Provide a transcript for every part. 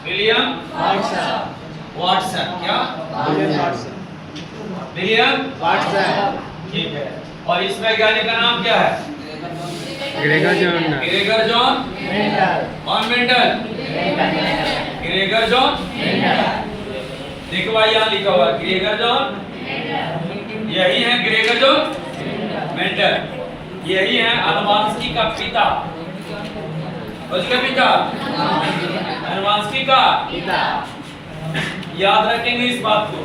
William Watson. क्या? William Watson. ठीक है। और इस वैज्ञानिक का नाम क्या है? Gregor John. ग्रेगर जॉन कौन? मेंडल। Gregor John. देखो भाई यहाँ लिखा हुआ ग्रेगर जॉन, यही है ग्रेगर जॉन मेंडल, यही है अनुवांशिकी का पिता। उसका पिता अनुवांशिकी का पिता। याद रखेंगे इस बात को।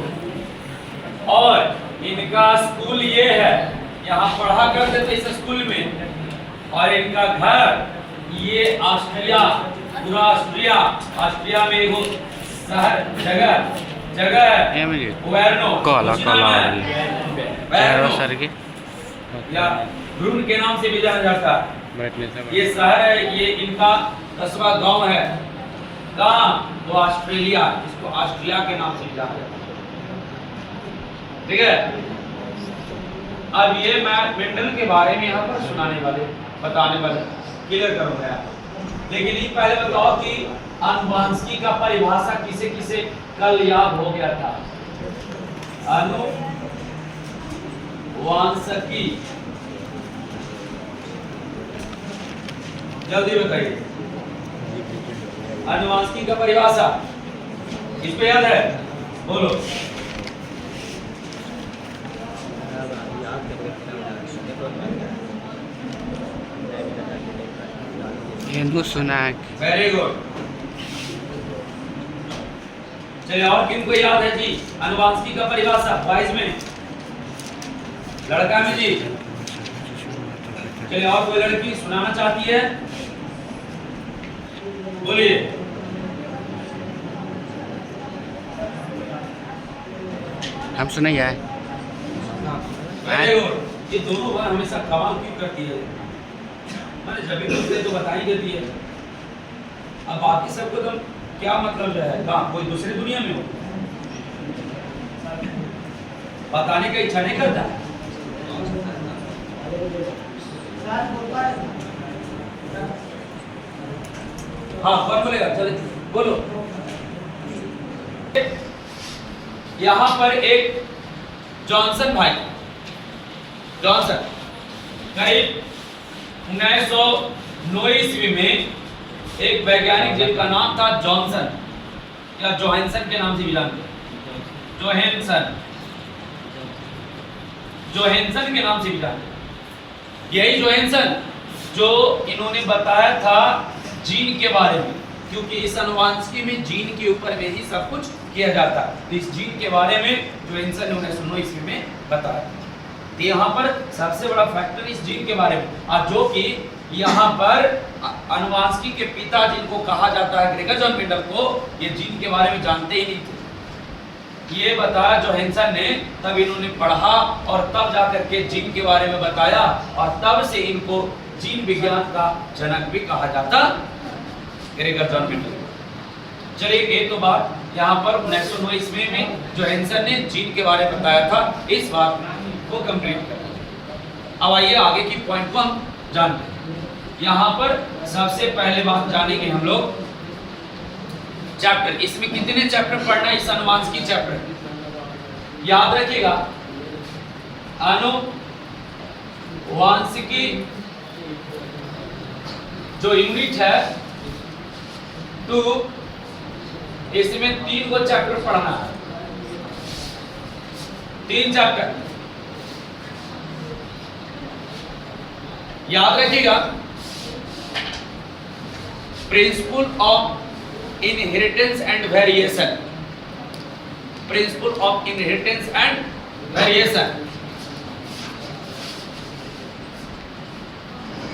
और इनका स्कूल ये है, यहाँ पढ़ा करते थे इस स्कूल में। और इनका घर ये ऑस्ट्रेलिया, पूरा ऑस्ट्रिया में एक शहर जगह है वेर्नो, सर की या ब्रून के नाम से भी जाना जाता है। ये शहर है, ये इनका 10वां गांव है। कहाँ? तो ऑस्ट्रेलिया, इसको ऑस्ट्रेलिया के नाम से भी जाना जाता है। ठीक है। अब ये मैं मेंडल के बारे में यहाँ पर बताने वाले क्लियर करूंगा यहाँ। लेकिन ये पहले बताओ कि अनुवांशिकी का परिभाषा किसे किसे कल याद हो गया था? अनुवांशिकी जल्दी बताइए। अनुवांशिकी का परिभाषा किसको याद है? बोलो। हिंदू सुना है। Very good. चलिए और किनको याद है जी अनुवांशिकी का परिभाषा? 22 में लड़का में जी। चलिए और कोई लड़की सुनाना चाहती है? बोलिए। हम सुनाइए। Very good. ये दोनों बार हमेशा कमाल क्यों करती है? मैंने जब भी पूछते तो बता ही देती है। अब बाकी सबको तो क्या मतलब है? कहाँ कोई दूसरी दुनिया में हो, बताने का इच्छा नहीं करता। हाँ कौन बोलेगा? चलिए बोलो। यहाँ पर एक जॉनसन भाई, जॉनसन करीब 1909 ईस्वी में एक वैज्ञानिक जिनका नाम था जॉनसन या जोहानसन के नाम से भी जानते हैं, जोहानसन के नाम से भी जानते हैं। यही जोहानसन जो इन्होंने बताया था जीन के बारे में, क्योंकि इस अनुवांशिकी में जीन के ऊपर में ही सब कुछ किया जाता है। तो इस जीन के बारे में जोहानसन ने 1909 ईस्वी में बताया। तो यहाँ पर सबसे बड़ा फैक्टर इस जीन के बारे में, जो कि यहाँ पर अनुवांशिकी के पिता जिनको कहा जाता है ग्रेगर जॉन मेंडल को, ये जीन के बारे में जानते ही नहीं थे। ये बताया जोहानसन ने, तब इन्होंने पढ़ा और तब जाकर के जीन के बारे में बताया, और तब से इनको जीन विज्ञान का जनक भी कहा जाता ग्रेगर जॉन मेंडल। चलिए एक तो बात यहाँ पर 1909 ईस्वी में जोहानसन ने जीन के बारे में बताया था, इस बात को कंप्लीट कर। अब आइए आगे की पॉइंट को हम जानते हैं। यहाँ पर सबसे पहले बात जानेंगे हम लोग चैप्टर। इसमें कितने चैप्टर पढ़ना है? इस अनुवांशिकी चैप्टर याद रखिएगा। अनुवांशिकी जो यूनिट है 2, इसमें 3 को चैप्टर पढ़ना है। 3 चैप्टर याद रखिएगा। Principle of inheritance and variation, principle of inheritance and variation,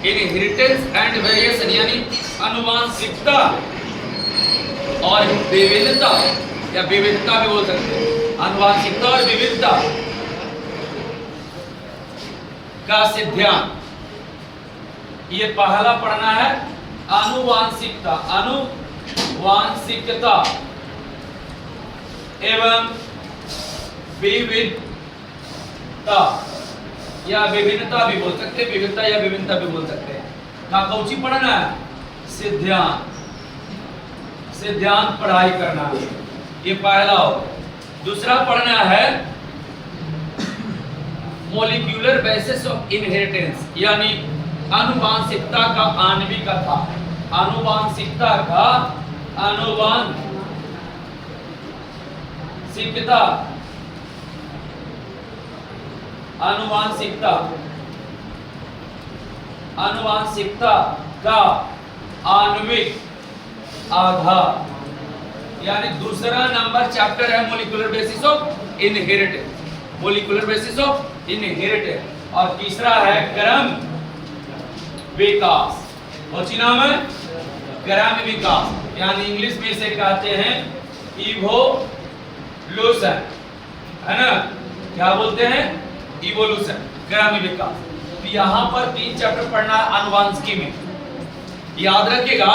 inheritance and variation यानी अनुवांशिकता और विविधता, या विविधता भी बोल सकते हैं। अनुवांशिकता और विविधता का सिद्धांत, ये पहला पढ़ना है। अनुवांशिकता, अनुवांशिकता एवं विविधता या विभिन्नता भी बोल सकते हैं, विविधता या विभिन्नता भी बोल सकते हैं। कौन सी पढ़ना है? सिद्धांत। सिद्धांत पढ़ाई करना है, ये पहला हो। दूसरा पढ़ना है मॉलिक्यूलर बेसिस ऑफ इनहेरिटेंस, यानी आनुवांशिकता का आणविक कथा। आनुवांशिकता का आनुवांशिकता आनुवांशिकता आनुवांशिकता का आणविक आधार, यानी दूसरा नंबर चैप्टर है molecular basis of inheritance, molecular basis of inheritance. और तीसरा है क्रम विकास, और नाम है क्रम विकास, यानी इंग्लिश में इसे कहते हैं इवोल्यूशन, है ना, क्या बोलते हैं, इवोल्यूशन, क्रम विकास। तो यहाँ पर 3 चैप्टर पढ़ना है आनुवांशिकी में। याद रखिएगा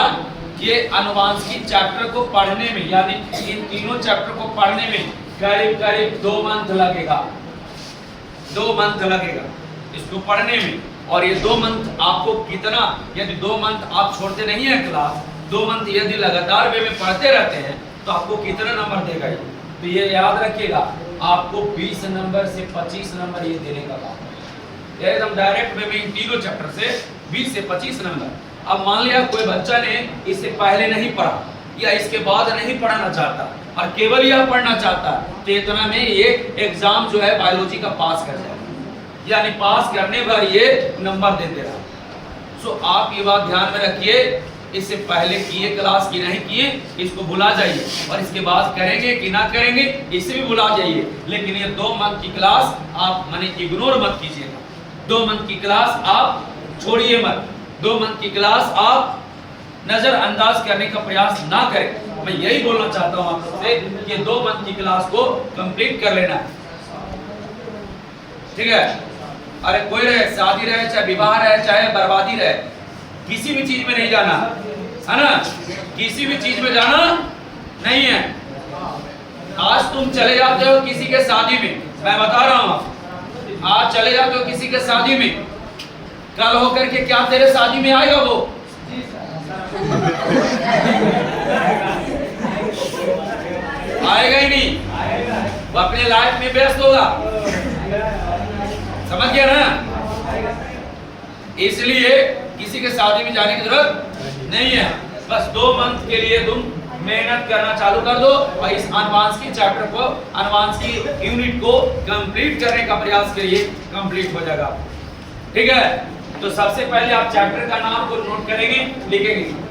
ये आनुवांशिकी चैप्टर को पढ़ने में, यानी इन तीनों चैप्टर को पढ़ने में करीब करीब 2 मंथ लगेगा, 2 मंथ लगेगा इसको पढ़ने में। और ये 2 मंथ आपको कितना, यदि 2 मंथ आप छोड़ते नहीं है क्लास, 2 मंथ यदि लगातार वे में पढ़ते रहते हैं तो आपको कितना नंबर देगा ये, तो ये याद रखिएगा आपको 20 नंबर से 25 नंबर ये देने का बात है, एकदम डायरेक्ट वे में इन तीनों चैप्टर से 20 से 25 नंबर। अब मान लिया कोई बच्चा ने इससे पहले नहीं पढ़ा या इसके बाद नहीं पढ़ना चाहता और केवल यह पढ़ना चाहता, तो इतना में ये एग्जाम जो है बायोलॉजी का पास कर जाएगा, यानी पास करने पर ये नंबर दे दे रहा। सो आप ये बात ध्यान में रखिए, इससे पहले किए क्लास की नहीं किए इसको भुला जाइए, और इसके बाद करेंगे कि ना करेंगे इसे भी भुला जाइए। लेकिन ये 2 मंथ की क्लास आप माने इग्नोर मत कीजिएगा, 2 मंथ की क्लास आप छोड़िए मत, 2 मंथ की क्लास आप नजरअंदाज करने का प्रयास ना करें। मैं यही बोलना चाहता हूँ आप सबसे कि 2 मंथ की क्लास को कंप्लीट कर लेना है, ठीक है। अरे कोई रहे, शादी रहे, चाहे विवाह रहे, चाहे बर्बादी रहे, किसी भी चीज में नहीं जाना है ना, किसी भी चीज में जाना नहीं है। आज तुम चले जाते हो किसी के शादी में, मैं बता रहा हूँ, आज चले जाते हो किसी के शादी में, कल होकर के क्या तेरे शादी में आएगा वो? आएगा ही नहीं, वो अपने लाइफ में व्यस्त होगा, समझ गया ना। इसलिए किसी के शादी में जाने की जरूरत नहीं है, बस 2 मंथ के लिए तुम मेहनत करना चालू कर दो और इस आनुवांशिकी चैप्टर को, आनुवांशिकी यूनिट को कंप्लीट करने का प्रयास करिए, कंप्लीट हो जाएगा, ठीक है। तो सबसे पहले आप चैप्टर का नाम को नोट करेंगे, लिखेंगे।